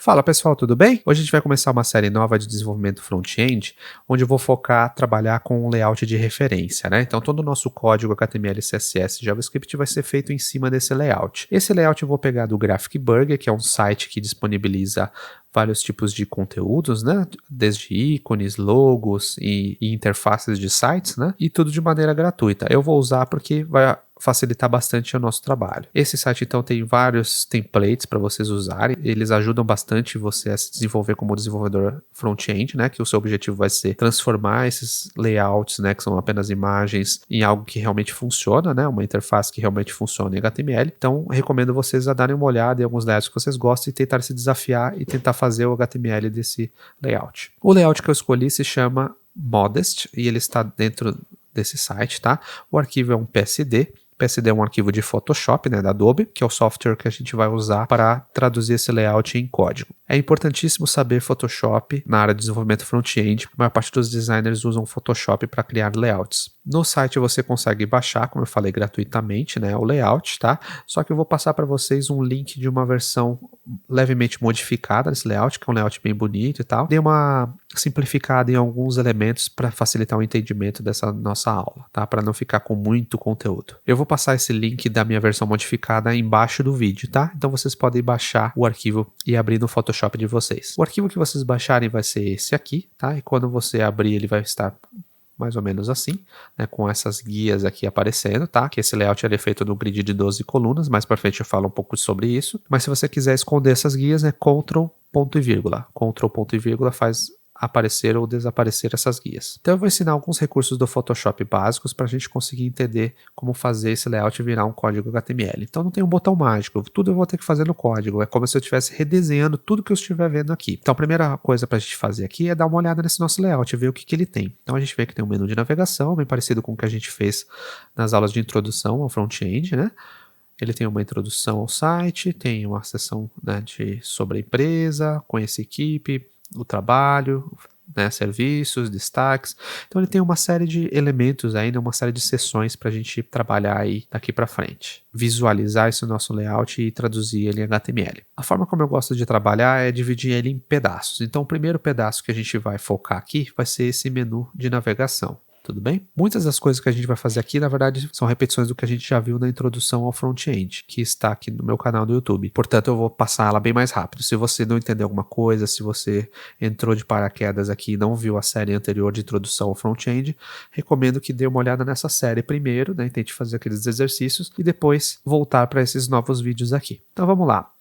Fala pessoal, tudo bem? Hoje a gente vai começar uma série nova de desenvolvimento front-end, onde eu vou focar trabalhar com um layout de referência, né? Então todo o nosso código HTML, CSS e JavaScript vai ser feito em cima desse layout. Esse layout eu vou pegar do Graphic Burger, que é um site que disponibiliza vários tipos de conteúdos, né? Desde ícones, logos e interfaces de sites, né? E tudo de maneira gratuita. Eu vou usar porque vai facilitar bastante o nosso trabalho. Esse site então tem vários templates para vocês usarem, eles ajudam bastante você a se desenvolver como desenvolvedor front-end, né, que o seu objetivo vai ser transformar esses layouts, né, que são apenas imagens, em algo que realmente funciona, né, uma interface que realmente funciona em HTML. Então, recomendo vocês a darem uma olhada em alguns layouts que vocês gostam e tentar se desafiar e tentar fazer o HTML desse layout. O layout que eu escolhi se chama Modest e ele está dentro desse site, tá? O arquivo é um PSD. PSD é um arquivo de Photoshop, né, da Adobe, que é o software que a gente vai usar para traduzir esse layout em código. É importantíssimo saber Photoshop na área de desenvolvimento front-end. A maior parte dos designers usam Photoshop para criar layouts. No site você consegue baixar, como eu falei, gratuitamente, né, o layout, tá? Só que eu vou passar para vocês um link de uma versão levemente modificada desse layout, que é um layout bem bonito e tal. Dei uma simplificada em alguns elementos para facilitar o entendimento dessa nossa aula, tá? Para não ficar com muito conteúdo. Eu vou passar esse link da minha versão modificada embaixo do vídeo, tá? Então vocês podem baixar o arquivo e abrir no Photoshop de vocês. O arquivo que vocês baixarem vai ser esse aqui, tá? E quando você abrir ele vai estar mais ou menos assim, né, com essas guias aqui aparecendo, tá? Que esse layout é feito no grid de 12 colunas, mais para frente eu falo um pouco sobre isso. Mas se você quiser esconder essas guias, né, Ctrl, ponto e vírgula. Ctrl, ponto e vírgula faz aparecer ou desaparecer essas guias. Então eu vou ensinar alguns recursos do Photoshop básicos para a gente conseguir entender como fazer esse layout virar um código HTML. Então não tem um botão mágico, tudo eu vou ter que fazer no código, é como se eu estivesse redesenhando tudo que eu estiver vendo aqui. Então a primeira coisa para a gente fazer aqui é dar uma olhada nesse nosso layout e ver o que ele tem. Então a gente vê que tem um menu de navegação, bem parecido com o que a gente fez nas aulas de introdução ao front-end, né? Ele tem uma introdução ao site, tem uma seção, né, sobre a empresa, conhecer a equipe, o trabalho, né, serviços, destaques. Então ele tem uma série de elementos ainda, uma série de seções para a gente trabalhar aí daqui para frente. Visualizar esse nosso layout e traduzir ele em HTML. A forma como eu gosto de trabalhar é dividir ele em pedaços. Então o primeiro pedaço que a gente vai focar aqui vai ser esse menu de navegação. Tudo bem? Muitas das coisas que a gente vai fazer aqui, na verdade, são repetições do que a gente já viu na introdução ao front-end, que está aqui no meu canal do YouTube. Portanto, eu vou passar ela bem mais rápido. Se você não entendeu alguma coisa, se você entrou de paraquedas aqui e não viu a série anterior de introdução ao front-end, recomendo que dê uma olhada nessa série primeiro, né? Tente fazer aqueles exercícios e depois voltar para esses novos vídeos aqui. Então vamos lá.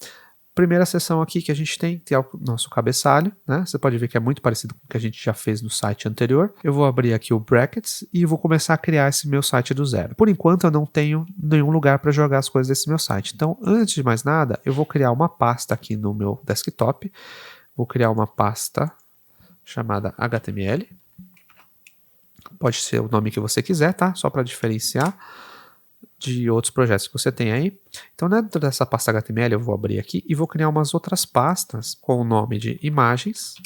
Primeira seção aqui que a gente tem é o nosso cabeçalho, né? Você pode ver que é muito parecido com o que a gente já fez no site anterior. Eu vou abrir aqui o Brackets e vou começar a criar esse meu site do zero. Por enquanto eu não tenho nenhum lugar para jogar as coisas desse meu site. Então, antes de mais nada, eu vou criar uma pasta aqui no meu desktop. Vou criar uma pasta chamada HTML. Pode ser o nome que você quiser, tá? Só para diferenciar de outros projetos que você tem aí. Então dentro dessa pasta HTML eu vou abrir aqui e vou criar umas outras pastas com o nome de imagens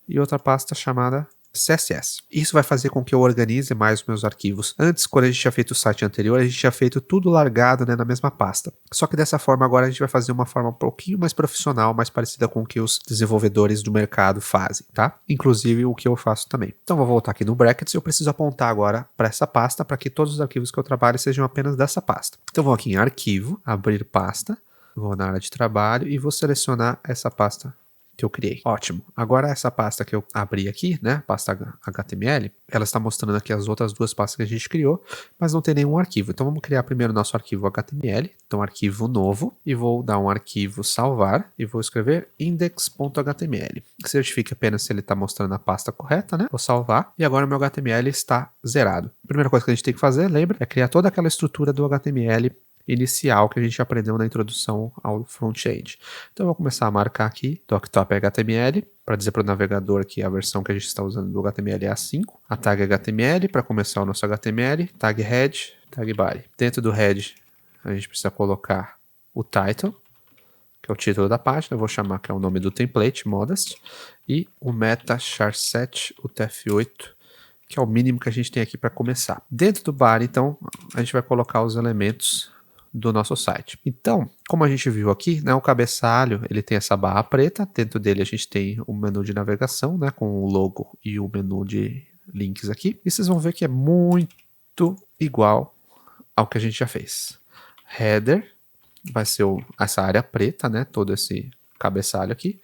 e outra pasta chamada CSS. Isso vai fazer com que eu organize mais os meus arquivos. Antes, quando a gente tinha feito o site anterior, a gente tinha feito tudo largado, né, na mesma pasta. Só que dessa forma agora a gente vai fazer uma forma um pouquinho mais profissional, mais parecida com o que os desenvolvedores do mercado fazem, tá? Inclusive o que eu faço também. Então vou voltar aqui no Brackets e eu preciso apontar agora para essa pasta para que todos os arquivos que eu trabalho sejam apenas dessa pasta. Então vou aqui em Arquivo, Abrir Pasta, vou na área de trabalho e vou selecionar essa pasta que eu criei. Ótimo. Agora essa pasta que eu abri aqui, né, pasta HTML, ela está mostrando aqui as outras duas pastas que a gente criou, mas não tem nenhum arquivo. Então vamos criar primeiro nosso arquivo HTML, então arquivo novo, e vou dar um arquivo salvar, e vou escrever index.html. Certifique apenas se ele está mostrando a pasta correta, né? Vou salvar, e agora o meu HTML está zerado. A primeira coisa que a gente tem que fazer, lembra, é criar toda aquela estrutura do HTML inicial que a gente aprendeu na introdução ao front-end. Então eu vou começar a marcar aqui doctop HTML para dizer para o navegador que a versão que a gente está usando do HTML é a 5. A tag HTML para começar o nosso HTML, tag head, tag body. Dentro do head a gente precisa colocar o title, que é o título da página, eu vou chamar que é o nome do template, Modest, e o meta charset, o TF8, que é o mínimo que a gente tem aqui para começar. Dentro do body, então, a gente vai colocar os elementos do nosso site. Então, como a gente viu aqui, né, o cabeçalho ele tem essa barra preta, dentro dele a gente tem o menu de navegação, né, com o logo e o menu de links aqui, e vocês vão ver que é muito igual ao que a gente já fez. Header vai ser essa área preta, né, todo esse cabeçalho aqui.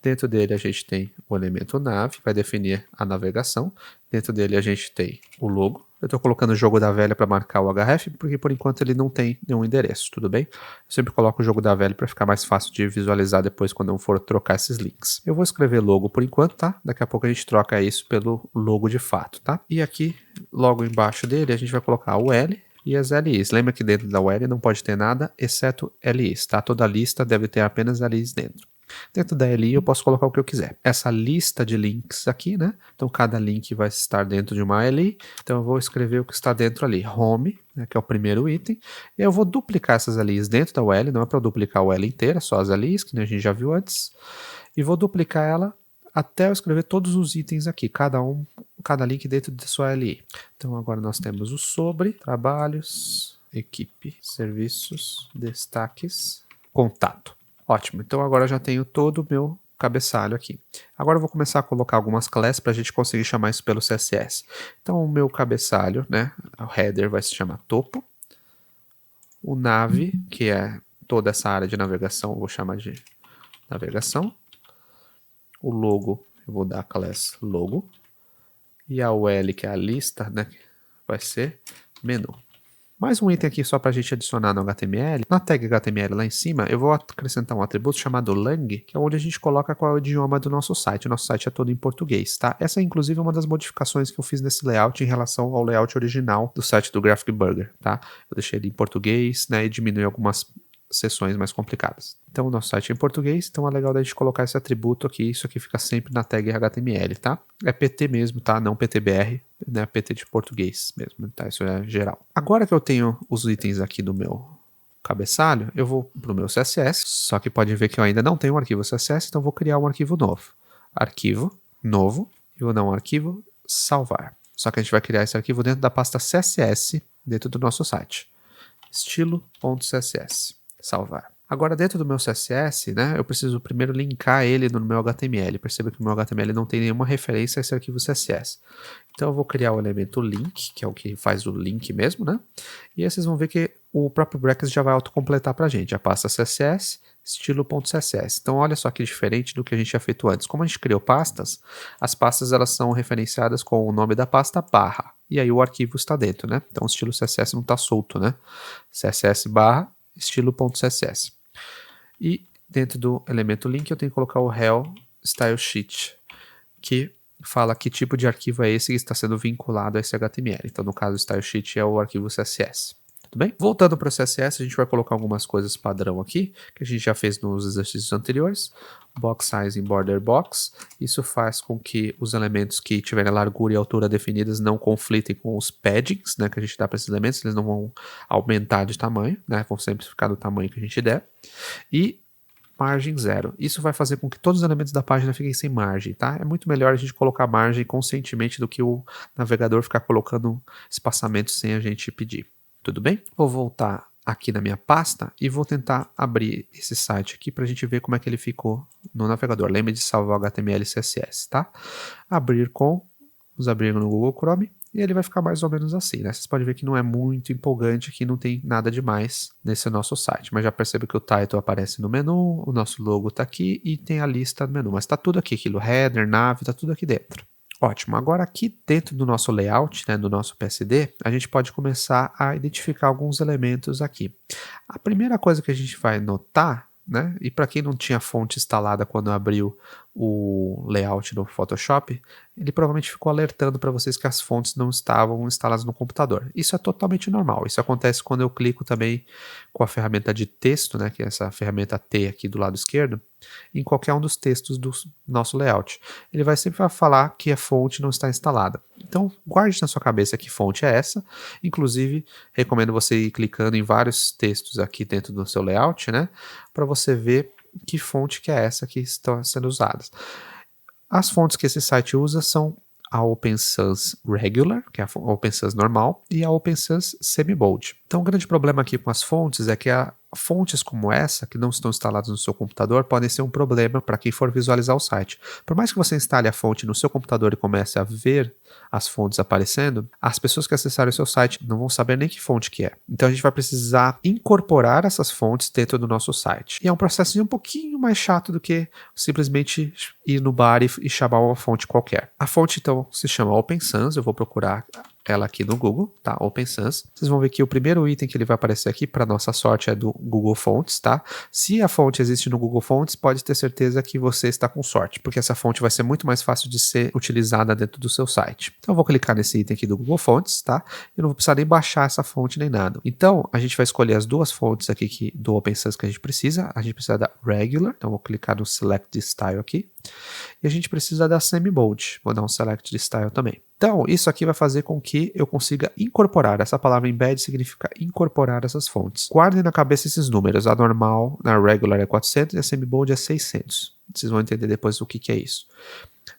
Dentro dele a gente tem o elemento nav, vai definir a navegação. Dentro dele a gente tem o logo. Eu estou colocando o jogo da velha para marcar o href, porque por enquanto ele não tem nenhum endereço, tudo bem? Eu sempre coloco o jogo da velha para ficar mais fácil de visualizar depois quando eu for trocar esses links. Eu vou escrever logo por enquanto, tá? Daqui a pouco a gente troca isso pelo logo de fato, tá? E aqui, logo embaixo dele, a gente vai colocar o L e as LIs. Lembra que dentro da UL não pode ter nada, exceto LIs, tá? Toda lista deve ter apenas LIs dentro. Dentro da LI eu posso colocar o que eu quiser. Essa lista de links aqui, né? Então cada link vai estar dentro de uma LI. Então eu vou escrever o que está dentro ali. Home, né, que é o primeiro item. E eu vou duplicar essas LIs dentro da UL. Não é para duplicar a UL inteira, só as LIs, que a gente já viu antes. E vou duplicar ela até eu escrever todos os itens aqui. Cada link dentro de sua LI. Então agora nós temos o sobre, trabalhos, equipe, serviços, destaques, contato. Ótimo, então agora eu já tenho todo o meu cabeçalho aqui. Agora eu vou começar a colocar algumas classes para a gente conseguir chamar isso pelo CSS. Então o meu cabeçalho, né, o header vai se chamar topo. O nav, que é toda essa área de navegação, eu vou chamar de navegação. O logo, eu vou dar a classe logo. E a UL, que é a lista, né, vai ser menu. Mais um item aqui só para a gente adicionar no HTML. Na tag HTML lá em cima, eu vou acrescentar um atributo chamado lang, que é onde a gente coloca qual é o idioma do nosso site. O nosso site é todo em português, tá? Essa é inclusive uma das modificações que eu fiz nesse layout em relação ao layout original do site do Graphic Burger, tá? Eu deixei ele em português, né, e diminui algumas seções mais complicadas. Então o nosso site é em português, então é legal da gente colocar esse atributo aqui, isso aqui fica sempre na tag HTML, tá? É PT mesmo, tá? Não PTBR, né? PT de português mesmo, tá? Isso é geral. Agora que eu tenho os itens aqui do meu cabeçalho, eu vou pro meu CSS, só que pode ver que eu ainda não tenho um arquivo CSS, então eu vou criar um arquivo novo. Arquivo, novo, e vou dar um arquivo, salvar. Só que a gente vai criar esse arquivo dentro da pasta CSS, dentro do nosso site. Estilo.css. Salvar. Agora dentro do meu CSS, né, eu preciso primeiro linkar ele no meu HTML. Perceba que o meu HTML não tem nenhuma referência a esse arquivo CSS. Então eu vou criar o elemento link, que é o que faz o link mesmo, né? E aí vocês vão ver que o próprio brackets já vai autocompletar pra gente. A pasta CSS, estilo.css. Então olha só que diferente do que a gente tinha feito antes. Como a gente criou pastas, as pastas elas são referenciadas com o nome da pasta barra. E aí o arquivo está dentro, né? Então o estilo CSS não está solto, né? CSS barra estilo.css. E dentro do elemento link eu tenho que colocar o rel style sheet, que fala que tipo de arquivo é esse que está sendo vinculado a esse HTML. Então no caso o style sheet é o arquivo CSS. Tudo bem? Voltando para o CSS, a gente vai colocar algumas coisas padrão aqui, que a gente já fez nos exercícios anteriores. Box size em border box. Isso faz com que os elementos que tiverem largura e altura definidas não conflitem com os paddings, né, que a gente dá para esses elementos. Eles não vão aumentar de tamanho, né, vão sempre ficar do tamanho que a gente der. E margem zero. Isso vai fazer com que todos os elementos da página fiquem sem margem, tá? É muito melhor a gente colocar margem conscientemente do que o navegador ficar colocando espaçamento sem a gente pedir. Tudo bem? Vou voltar aqui na minha pasta e vou tentar abrir esse site aqui para a gente ver como é que ele ficou no navegador. Lembre de salvar o HTML e CSS, tá? Abrir com, vamos abrir no Google Chrome e ele vai ficar mais ou menos assim, né? Vocês podem ver que não é muito empolgante aqui, não tem nada demais nesse nosso site, mas já percebe que o title aparece no menu, o nosso logo está aqui e tem a lista no menu, mas está tudo aqui, aquilo, header, nav, está tudo aqui dentro. Ótimo, agora aqui dentro do nosso layout, né, do nosso PSD, a gente pode começar a identificar alguns elementos aqui. A primeira coisa que a gente vai notar, né, e para quem não tinha fonte instalada quando abriu o layout do Photoshop, ele provavelmente ficou alertando para vocês que as fontes não estavam instaladas no computador. Isso é totalmente normal, isso acontece quando eu clico também com a ferramenta de texto, né, que é essa ferramenta T aqui do lado esquerdo, em qualquer um dos textos do nosso layout. Ele vai sempre falar que a fonte não está instalada. Então, guarde na sua cabeça que fonte é essa. Inclusive, recomendo você ir clicando em vários textos aqui dentro do seu layout, né, para você ver que fonte que é essa que está sendo usada. As fontes que esse site usa são a Open Sans Regular, que é a Open Sans normal, e a Open Sans Semi-Bold. Então o grande problema aqui com as fontes é que fontes como essa, que não estão instaladas no seu computador, podem ser um problema para quem for visualizar o site. Por mais que você instale a fonte no seu computador e comece a ver as fontes aparecendo, as pessoas que acessarem o seu site não vão saber nem que fonte que é. Então a gente vai precisar incorporar essas fontes dentro do nosso site. E é um processo um pouquinho mais chato do que simplesmente ir no bar e chamar uma fonte qualquer. A fonte então se chama Open Sans, eu vou procurar ela aqui no Google, tá? Open Sans. Vocês vão ver que o primeiro item que ele vai aparecer aqui, para nossa sorte, é do Google Fonts, tá? Se a fonte existe no Google Fonts, pode ter certeza que você está com sorte, porque essa fonte vai ser muito mais fácil de ser utilizada dentro do seu site. Então eu vou clicar nesse item aqui do Google Fonts, tá? Eu não vou precisar nem baixar essa fonte nem nada. Então a gente vai escolher as duas fontes aqui do Open Sans que a gente precisa. A gente precisa da Regular, então eu vou clicar no Select the Style aqui. E a gente precisa da Semi-Bold, vou dar um Select the Style também. Então, isso aqui vai fazer com que eu consiga incorporar. Essa palavra embed significa incorporar essas fontes. Guardem na cabeça esses números. A normal, na regular é 400 e a semi-bold é 600. Vocês vão entender depois o que é isso.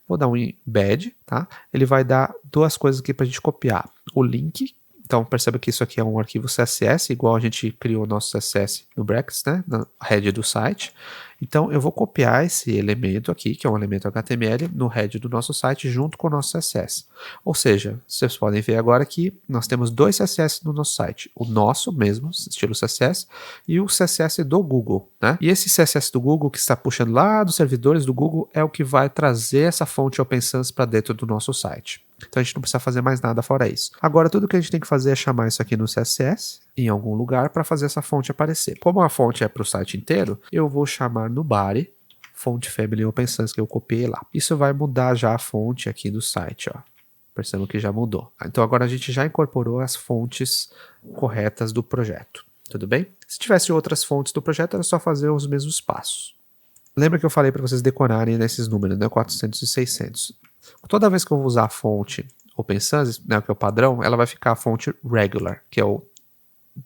Vou dar um embed, tá? Ele vai dar duas coisas aqui para a gente copiar. O link. Então, perceba que isso aqui é um arquivo CSS, igual a gente criou o nosso CSS no Brackets, né? Na head do site. Então, eu vou copiar esse elemento aqui, que é um elemento HTML, no head do nosso site, junto com o nosso CSS. Ou seja, vocês podem ver agora que nós temos dois CSS no nosso site. O nosso mesmo, estilo CSS, e o CSS do Google, né? E esse CSS do Google, que está puxando lá dos servidores do Google, é o que vai trazer essa fonte Open Sans para dentro do nosso site. Então a gente não precisa fazer mais nada fora isso. Agora tudo que a gente tem que fazer é chamar isso aqui no CSS em algum lugar para fazer essa fonte aparecer. Como a fonte é para o site inteiro, eu vou chamar no body fonte family Open Sans que eu copiei lá. Isso vai mudar já a fonte aqui do site, ó. Percebam que já mudou. Então agora a gente já incorporou as fontes corretas do projeto. Tudo bem? Se tivesse outras fontes do projeto, era só fazer os mesmos passos. Lembra que eu falei para vocês decorarem nesses números, né? 400 e 600. Toda vez que eu vou usar a fonte Open Sans, né, que é o padrão, ela vai ficar a fonte regular, que é o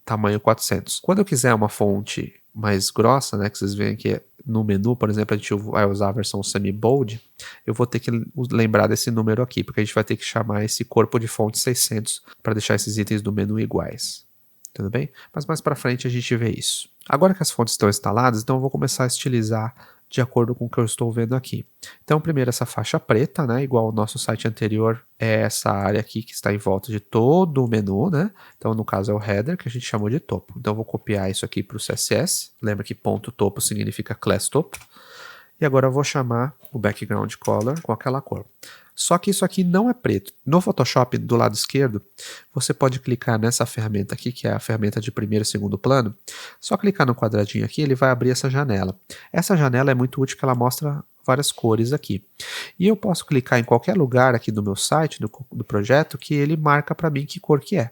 tamanho 400. Quando eu quiser uma fonte mais grossa, né, que vocês veem que no menu, por exemplo, a gente vai usar a versão semi-bold, eu vou ter que lembrar desse número aqui, porque a gente vai ter que chamar esse corpo de fonte 600 para deixar esses itens do menu iguais. Tudo bem? Mas mais para frente a gente vê isso. Agora que as fontes estão instaladas, então eu vou começar a estilizar de acordo com o que eu estou vendo aqui. Então, primeiro essa faixa preta, né, igual ao nosso site anterior, é essa área aqui que está em volta de todo o menu, né? Então, no caso é o header, que a gente chamou de topo. Então, eu vou copiar isso aqui para o CSS. Lembra que ponto topo significa class topo. E agora eu vou chamar o background color com aquela cor. Só que isso aqui não é preto. No Photoshop, do lado esquerdo, você pode clicar nessa ferramenta aqui, que é a ferramenta de primeiro e segundo plano. Só clicar no quadradinho aqui, ele vai abrir essa janela. Essa janela é muito útil, que ela mostra várias cores aqui. E eu posso clicar em qualquer lugar aqui do meu site, do projeto, que ele marca para mim que cor que é.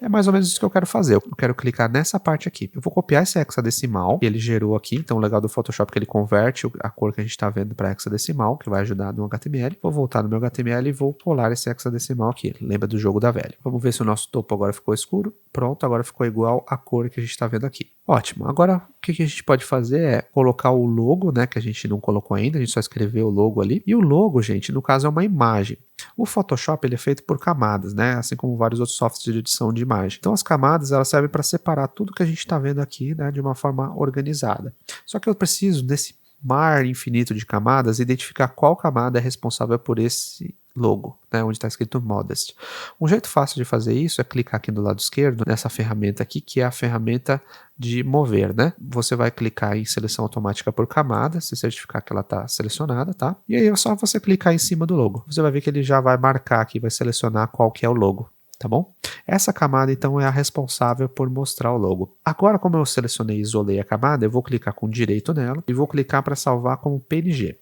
É mais ou menos isso que eu quero fazer. Eu quero clicar nessa parte aqui. Eu vou copiar esse hexadecimal que ele gerou aqui. Então o legal do Photoshop é que ele converte a cor que a gente está vendo para hexadecimal, que vai ajudar no HTML. Vou voltar no meu HTML e vou pular esse hexadecimal aqui. Lembra do jogo da velha. Vamos ver se o nosso topo agora ficou escuro. Pronto, agora ficou igual à cor que a gente está vendo aqui. Ótimo. Agora o que a gente pode fazer é colocar o logo, né, que a gente não colocou ainda. A gente só escreveu o logo ali. E o logo, gente, no caso é uma imagem. O Photoshop ele é feito por camadas, né? Assim como vários outros softwares de edição de imagem. Então as camadas elas servem para separar tudo que a gente está vendo aqui, né, de uma forma organizada. Só que eu preciso, nesse mar infinito de camadas, identificar qual camada é responsável por esse logo, né, onde está escrito Modest. Um jeito fácil de fazer isso é clicar aqui do lado esquerdo, nessa ferramenta aqui, que é a ferramenta de mover, né? Você vai clicar em seleção automática por camada, se certificar que ela está selecionada, tá? E aí é só você clicar em cima do logo. Você vai ver que ele já vai marcar aqui, vai selecionar qual que é o logo. Tá bom? Essa camada então é a responsável por mostrar o logo. Agora, como eu selecionei e isolei a camada, eu vou clicar com direito nela e vou clicar para salvar como PNG.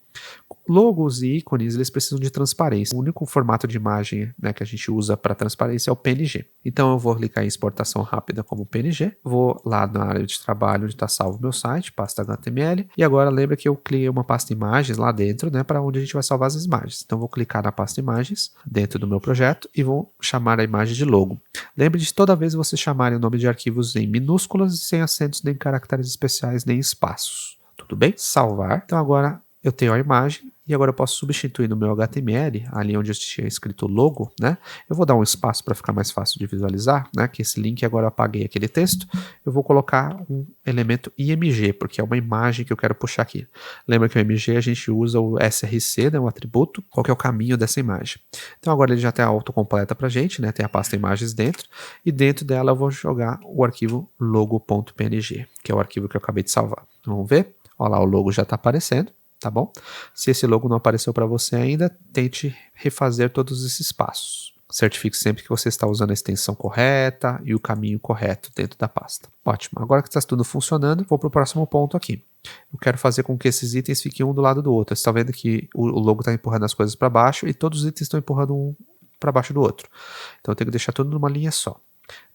Logos e ícones, eles precisam de transparência. O único formato de imagem, né, que a gente usa para transparência é o PNG. Então eu vou clicar em exportação rápida como PNG. Vou lá na área de trabalho onde está salvo o meu site, pasta HTML. E agora lembra que eu criei uma pasta imagens lá dentro, né, para onde a gente vai salvar as imagens. Então vou clicar na pasta imagens dentro do meu projeto e vou chamar a imagem de logo. Lembre de toda vez você chamarem o nome de arquivos em minúsculas e sem acentos, nem caracteres especiais, nem espaços. Tudo bem? Salvar. Então agora eu tenho a imagem E agora eu posso substituir no meu HTML, ali onde eu tinha escrito logo, né? Eu vou dar um espaço para ficar mais fácil de visualizar, né? Que esse link agora eu apaguei aquele texto. Eu vou colocar um elemento IMG, porque é uma imagem que eu quero puxar aqui. Lembra que o IMG a gente usa o src, né? O atributo, qual que é o caminho dessa imagem. Então agora ele já tem a autocompleta pra gente, né? Tem a pasta imagens dentro, e dentro dela eu vou jogar o arquivo logo.png, que é o arquivo que eu acabei de salvar. Vamos ver? Olha lá, o logo já está aparecendo. Tá bom? Se esse logo não apareceu para você ainda, tente refazer todos esses passos. Certifique sempre que você está usando a extensão correta e o caminho correto dentro da pasta. Ótimo, agora que está tudo funcionando, vou para o próximo ponto aqui. Eu quero fazer com que esses itens fiquem um do lado do outro. Você está vendo que o logo está empurrando as coisas para baixo e todos os itens estão empurrando um para baixo do outro. Então eu tenho que deixar tudo numa linha só.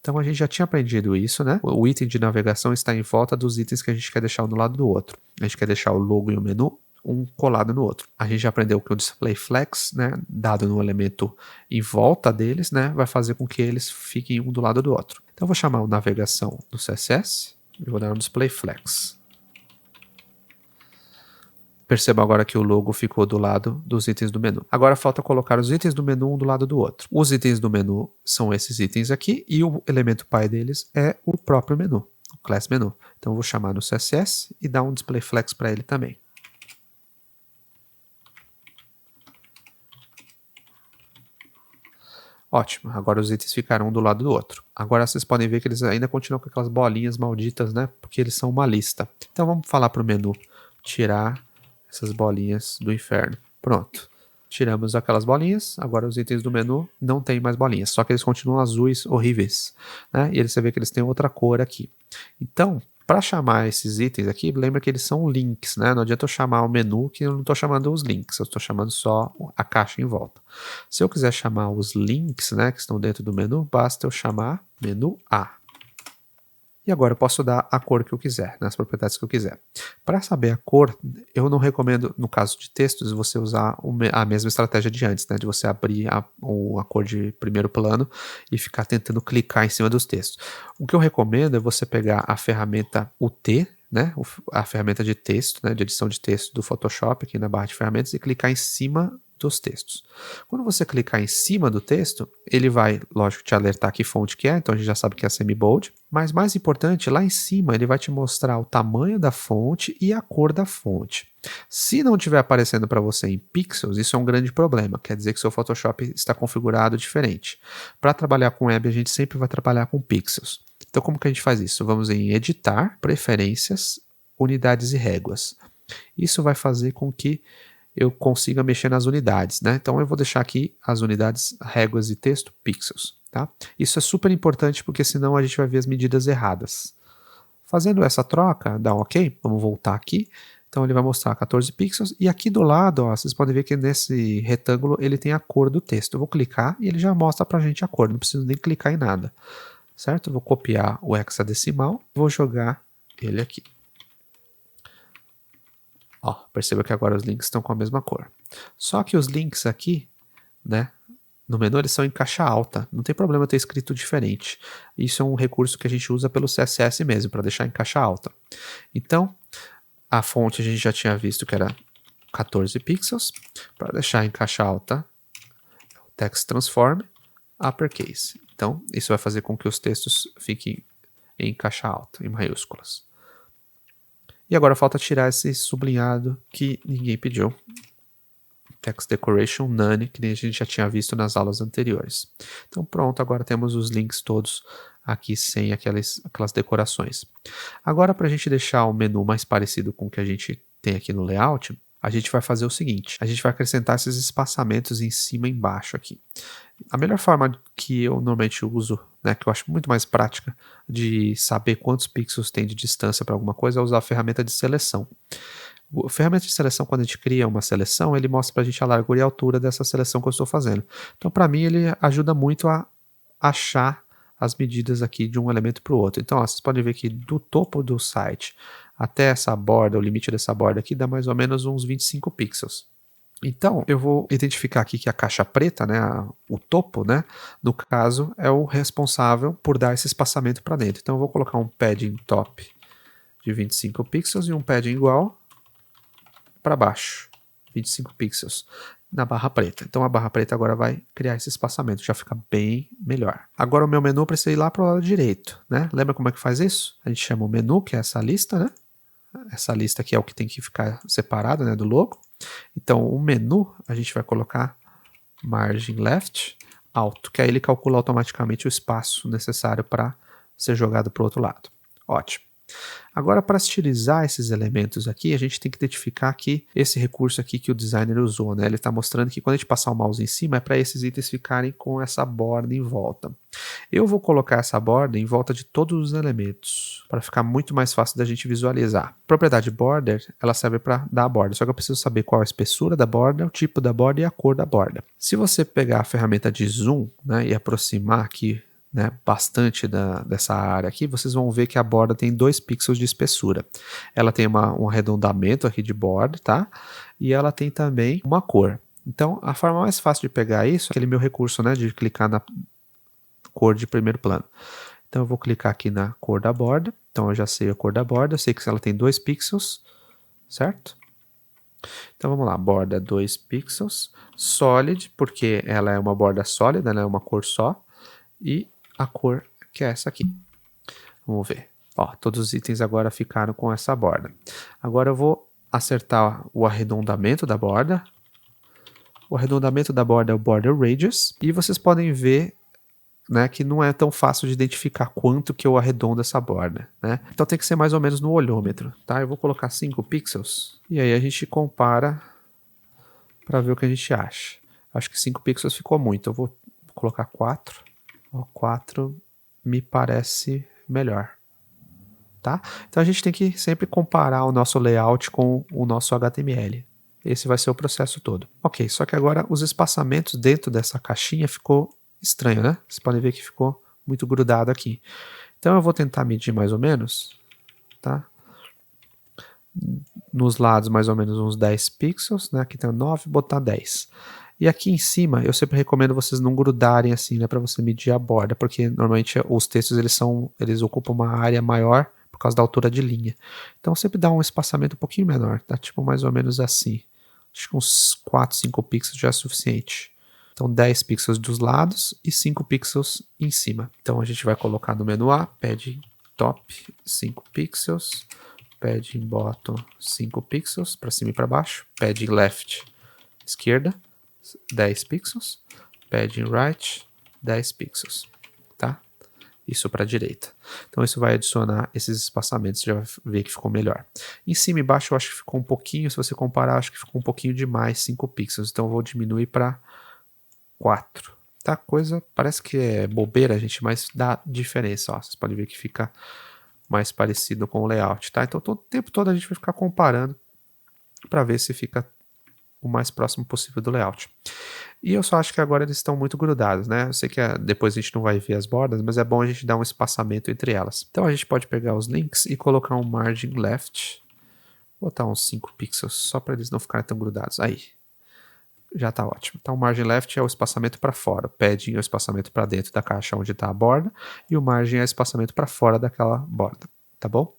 Então a gente já tinha aprendido isso, né? O item de navegação está em volta dos itens que a gente quer deixar um do lado do outro. A gente quer deixar o logo e o menu um colado no outro. A gente já aprendeu que o display flex, né, dado no elemento em volta deles, né, vai fazer com que eles fiquem um do lado do outro. Então eu vou chamar o navegação do CSS e vou dar um display flex. Perceba agora que o logo ficou do lado dos itens do menu. Agora falta colocar os itens do menu um do lado do outro. Os itens do menu são esses itens aqui e o elemento pai deles é o próprio menu, o class menu. Então eu vou chamar no CSS e dar um display flex para ele também. Ótimo, agora os itens ficaram um do lado do outro. Agora vocês podem ver que eles ainda continuam com aquelas bolinhas malditas, né? Porque eles são uma lista. Então vamos falar para o menu tirar essas bolinhas do inferno. Pronto. Tiramos aquelas bolinhas, agora os itens do menu não tem mais bolinhas, só que eles continuam azuis horríveis, né? E você vê que eles têm outra cor aqui. Então, para chamar esses itens aqui, lembra que eles são links, né? Não adianta eu chamar o menu que eu não estou chamando os links, eu estou chamando só a caixa em volta. Se eu quiser chamar os links, né, que estão dentro do menu, basta eu chamar menu A. E agora eu posso dar a cor que eu quiser, né, as propriedades que eu quiser. Para saber a cor, eu não recomendo, no caso de textos, você usar a mesma estratégia de antes, né, de você abrir a cor de primeiro plano e ficar tentando clicar em cima dos textos. O que eu recomendo é você pegar a ferramenta UT, né, a ferramenta de texto, né, de edição de texto do Photoshop aqui na barra de ferramentas e clicar em cima dos textos. Quando você clicar em cima do texto, ele vai, lógico, te alertar que fonte que é, então a gente já sabe que é semi-bold, mas mais importante, lá em cima ele vai te mostrar o tamanho da fonte e a cor da fonte. Se não estiver aparecendo para você em pixels, isso é um grande problema, quer dizer que seu Photoshop está configurado diferente. Para trabalhar com web, a gente sempre vai trabalhar com pixels. Então como que a gente faz isso? Vamos em editar, preferências, unidades e réguas. Isso vai fazer com que eu consiga mexer nas unidades, né? Então eu vou deixar aqui as unidades, réguas e texto, pixels, tá? Isso é super importante porque senão a gente vai ver as medidas erradas. Fazendo essa troca, dá um OK, vamos voltar aqui. Então ele vai mostrar 14 pixels e aqui do lado, ó, vocês podem ver que nesse retângulo ele tem a cor do texto. Eu vou clicar e ele já mostra pra gente a cor, não preciso nem clicar em nada, certo? Eu vou copiar o hexadecimal, vou jogar ele aqui. Ó, perceba que agora os links estão com a mesma cor. Só que os links aqui, né, no menu eles são em caixa alta. Não tem problema eu ter escrito diferente. Isso é um recurso que a gente usa pelo CSS mesmo, para deixar em caixa alta. Então, a fonte a gente já tinha visto que era 14 pixels. Para deixar em caixa alta, text transform, uppercase. Então, isso vai fazer com que os textos fiquem em caixa alta, em maiúsculas. E agora falta tirar esse sublinhado que ninguém pediu. Text Decoration None, que a gente já tinha visto nas aulas anteriores. Então pronto, agora temos os links todos aqui sem aquelas decorações. Agora para a gente deixar o menu mais parecido com o que a gente tem aqui no layout, a gente vai fazer o seguinte, a gente vai acrescentar esses espaçamentos em cima e embaixo aqui. A melhor forma que eu normalmente uso, né, que eu acho muito mais prática de saber quantos pixels tem de distância para alguma coisa, é usar a ferramenta de seleção. A ferramenta de seleção, quando a gente cria uma seleção, ele mostra para a gente a largura e a altura dessa seleção que eu estou fazendo. Então, para mim, ele ajuda muito a achar as medidas aqui de um elemento para o outro. Então, ó, vocês podem ver que do topo do site até essa borda, o limite dessa borda aqui, dá mais ou menos uns 25 pixels. Então, eu vou identificar aqui que a caixa preta, né, o topo, né, no caso, é o responsável por dar esse espaçamento para dentro. Então, eu vou colocar um padding top de 25 pixels e um padding igual para baixo, 25 pixels na barra preta. Então a barra preta agora vai criar esse espaçamento, já fica bem melhor. Agora o meu menu precisa ir lá para o lado direito, né? Lembra como é que faz isso? A gente chama o menu, que é essa lista, né? Essa lista aqui é o que tem que ficar separado, né, do logo. Então o menu a gente vai colocar margin left alto, que aí ele calcula automaticamente o espaço necessário para ser jogado para o outro lado. Ótimo. Agora, para estilizar esses elementos aqui, a gente tem que identificar aqui esse recurso aqui que o designer usou, né? Ele está mostrando que quando a gente passar o mouse em cima, é para esses itens ficarem com essa borda em volta. Eu vou colocar essa borda em volta de todos os elementos, para ficar muito mais fácil da gente visualizar. A propriedade border, ela serve para dar a borda, só que eu preciso saber qual a espessura da borda, o tipo da borda e a cor da borda. Se você pegar a ferramenta de zoom, né, e aproximar aqui, né, bastante dessa área aqui, vocês vão ver que a borda tem 2 pixels de espessura. Ela tem um arredondamento aqui de borda, tá? E ela tem também uma cor. Então, a forma mais fácil de pegar isso é aquele meu recurso, né, de clicar na cor de primeiro plano. Então, eu vou clicar aqui na cor da borda. Então, eu já sei a cor da borda, eu sei que ela tem 2 pixels, certo? Então, vamos lá, borda 2 pixels, solid, porque ela é uma borda sólida, né, uma cor só, e a cor que é essa aqui. Vamos ver. Ó, todos os itens agora ficaram com essa borda. Agora eu vou acertar o arredondamento da borda. O arredondamento da borda é o border radius. E vocês podem ver, né, que não é tão fácil de identificar quanto que eu arredondo essa borda, né? Então tem que ser mais ou menos no olhômetro, tá? Eu vou colocar 5 pixels. E aí a gente compara para ver o que a gente acha. Acho que 5 pixels ficou muito. Eu vou colocar 4. O 4 me parece melhor, tá? Então a gente tem que sempre comparar o nosso layout com o nosso HTML. Esse vai ser o processo todo. Ok, só que agora os espaçamentos dentro dessa caixinha ficou estranho, né? Vocês podem ver que ficou muito grudado aqui. Então eu vou tentar medir mais ou menos, tá? Nos lados mais ou menos uns 10 pixels, né? Aqui tem 9, botar 10. E aqui em cima, eu sempre recomendo vocês não grudarem assim, né, para você medir a borda, porque normalmente os textos eles ocupam uma área maior por causa da altura de linha. Então sempre dá um espaçamento um pouquinho menor, tá? Tipo mais ou menos assim. Acho que uns 4, 5 pixels já é suficiente. Então 10 pixels dos lados e 5 pixels em cima. Então a gente vai colocar no menu A, padding top 5 pixels, padding bottom 5 pixels para cima e para baixo, padding left esquerda 10 pixels, padding right 10 pixels, tá? Isso para a direita. Então isso vai adicionar esses espaçamentos, você já vai ver que ficou melhor. Em cima e embaixo eu acho que ficou um pouquinho, se você comparar, acho que ficou um pouquinho demais 5 pixels, então eu vou diminuir para 4. Tá? Coisa parece que é bobeira, gente, mas dá diferença, ó. Vocês podem ver que fica mais parecido com o layout, tá? Então todo o tempo todo a gente vai ficar comparando para ver se fica o mais próximo possível do layout. E eu só acho que agora eles estão muito grudados, né? Eu sei que depois a gente não vai ver as bordas, mas é bom a gente dar um espaçamento entre elas. Então a gente pode pegar os links e colocar um margin left, botar uns 5 pixels, só para eles não ficarem tão grudados. Aí, já tá ótimo. Então o margin left é o espaçamento para fora, o padding é o espaçamento para dentro da caixa onde está a borda, e o margin é o espaçamento para fora daquela borda, tá bom?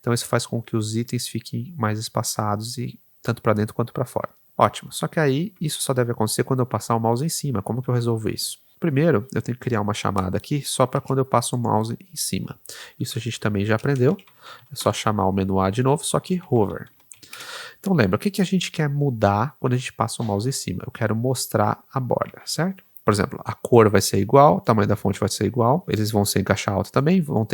Então isso faz com que os itens fiquem mais espaçados, e tanto para dentro quanto para fora. Ótimo, só que aí isso só deve acontecer quando eu passar o mouse em cima. Como que eu resolvo isso? Primeiro, eu tenho que criar uma chamada aqui só para quando eu passo o mouse em cima. Isso a gente também já aprendeu. É só chamar o menu A de novo, só que hover. Então lembra, o que a gente quer mudar quando a gente passa o mouse em cima? Eu quero mostrar a borda, certo? Por exemplo, a cor vai ser igual, o tamanho da fonte vai ser igual, eles vão ser em caixa alta também, vão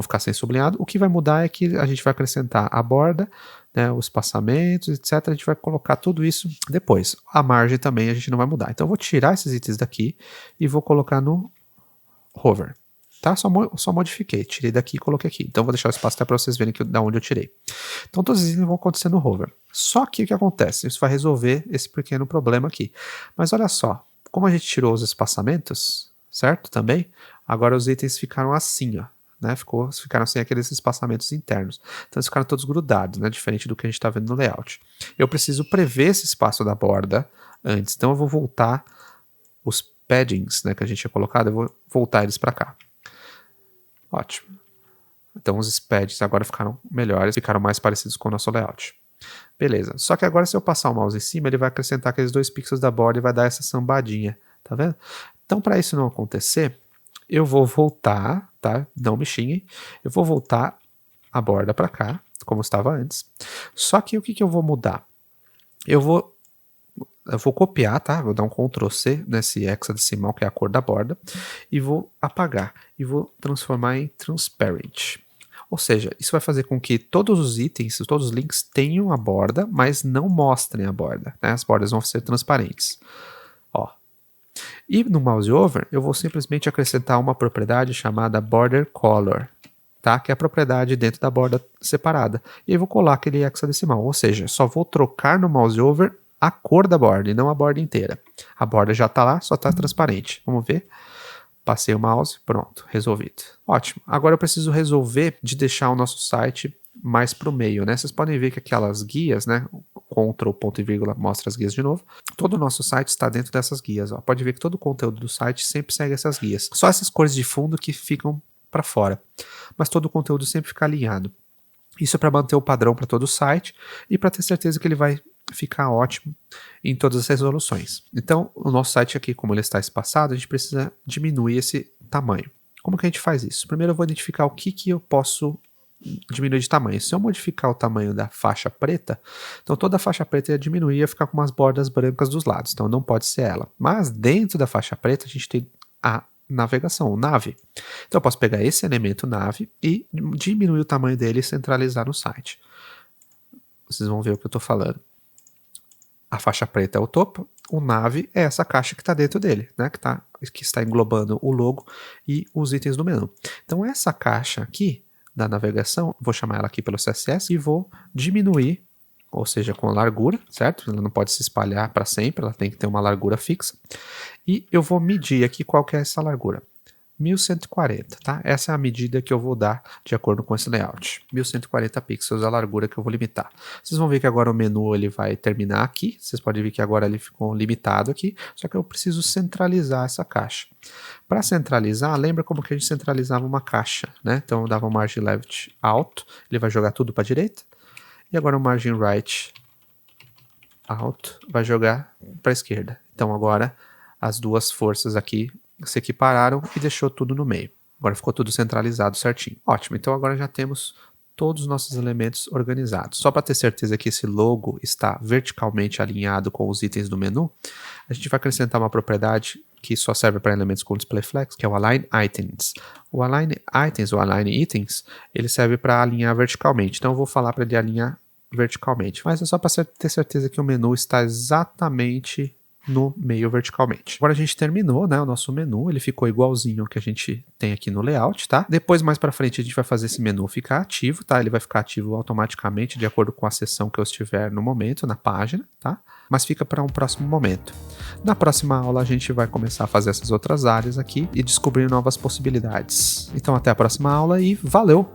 ficar sem sublinhado. O que vai mudar é que a gente vai acrescentar a borda, né, os espaçamentos, etc. A gente vai colocar tudo isso depois. A margem também a gente não vai mudar. Então eu vou tirar esses itens daqui e vou colocar no hover. Tá? Só modifiquei, tirei daqui e coloquei aqui. Então vou deixar o espaço até para vocês verem da onde eu tirei. Então todos os itens vão acontecer no hover. Só que o que acontece? Isso vai resolver esse pequeno problema aqui. Mas olha só, como a gente tirou os espaçamentos, certo? Também, agora os itens ficaram assim, ó. Né? Ficaram sem aqueles espaçamentos internos. Então eles ficaram todos grudados, né? Diferente do que a gente está vendo no layout. Eu preciso prever esse espaço da borda antes. Então eu vou voltar os paddings, né, que a gente tinha colocado, eu vou voltar eles para cá. Ótimo. Então os paddings agora ficaram melhores, ficaram mais parecidos com o nosso layout. Beleza. Só que agora se eu passar o mouse em cima, ele vai acrescentar aqueles 2 pixels da borda e vai dar essa sambadinha, tá vendo? Então para isso não acontecer, eu vou voltar, tá? Não me xinguem. Eu vou voltar a borda para cá, como estava antes. Só que o que eu vou mudar? Eu vou copiar, tá? Vou dar um Ctrl C nesse hexadecimal, que é a cor da borda, e vou apagar. E vou transformar em Transparent. Ou seja, isso vai fazer com que todos os itens, todos os links tenham a borda, mas não mostrem a borda, né? As bordas vão ser transparentes. Ó. E no Mouse Over, eu vou simplesmente acrescentar uma propriedade chamada Border Color, tá? Que é a propriedade dentro da borda separada. E eu vou colar aquele hexadecimal, ou seja, só vou trocar no Mouse Over a cor da borda e não a borda inteira. A borda já está lá, só está transparente. Vamos ver? Passei o mouse, pronto, resolvido. Ótimo. Agora eu preciso resolver de deixar o nosso site mais para o meio, né? Vocês podem ver que aquelas guias, né? Ctrl, ponto e vírgula, mostra as guias de novo. Todo o nosso site está dentro dessas guias, ó. Pode ver que todo o conteúdo do site sempre segue essas guias. Só essas cores de fundo que ficam para fora. Mas todo o conteúdo sempre fica alinhado. Isso é para manter o padrão para todo o site e para ter certeza que ele vai ficar ótimo em todas as resoluções. Então, o nosso site aqui, como ele está espaçado, a gente precisa diminuir esse tamanho. Como que a gente faz isso? Primeiro eu vou identificar o que eu posso diminuir de tamanho. Se eu modificar o tamanho da faixa preta, então toda a faixa preta ia diminuir e ia ficar com umas bordas brancas dos lados, então não pode ser ela. Mas dentro da faixa preta a gente tem a navegação, o nave. Então eu posso pegar esse elemento nave e diminuir o tamanho dele e centralizar no site. Vocês vão ver o que eu estou falando. A faixa preta é o topo, o nave é essa caixa que está dentro dele, né? Que está englobando o logo e os itens do menu. Então essa caixa aqui da navegação, vou chamar ela aqui pelo CSS e vou diminuir, ou seja, com a largura, certo? Ela não pode se espalhar para sempre, ela tem que ter uma largura fixa. E eu vou medir aqui qual que é essa largura. 1140, tá? Essa é a medida que eu vou dar de acordo com esse layout. 1140 pixels é a largura que eu vou limitar. Vocês vão ver que agora o menu ele vai terminar aqui. Vocês podem ver que agora ele ficou limitado aqui. Só que eu preciso centralizar essa caixa. Para centralizar, lembra como que a gente centralizava uma caixa, né? Então eu dava um margin left alto, ele vai jogar tudo para a direita. E agora o margin right alto vai jogar para a esquerda. Então agora as duas forças aqui se equipararam e deixou tudo no meio. Agora ficou tudo centralizado certinho. Ótimo, então agora já temos todos os nossos elementos organizados. Só para ter certeza que esse logo está verticalmente alinhado com os itens do menu, a gente vai acrescentar uma propriedade que só serve para elementos com display flex, que é o Align Items. O Align Items, ou Align Items, ele serve para alinhar verticalmente. Então eu vou falar para ele alinhar verticalmente, mas é só para ter certeza que o menu está exatamente no meio verticalmente. Agora a gente terminou, né, o nosso menu, ele ficou igualzinho ao que a gente tem aqui no layout, tá? Depois, mais para frente, a gente vai fazer esse menu ficar ativo, tá? Ele vai ficar ativo automaticamente de acordo com a seção que eu estiver no momento, na página, tá? Mas fica para um próximo momento. Na próxima aula a gente vai começar a fazer essas outras áreas aqui e descobrir novas possibilidades. Então até a próxima aula e valeu!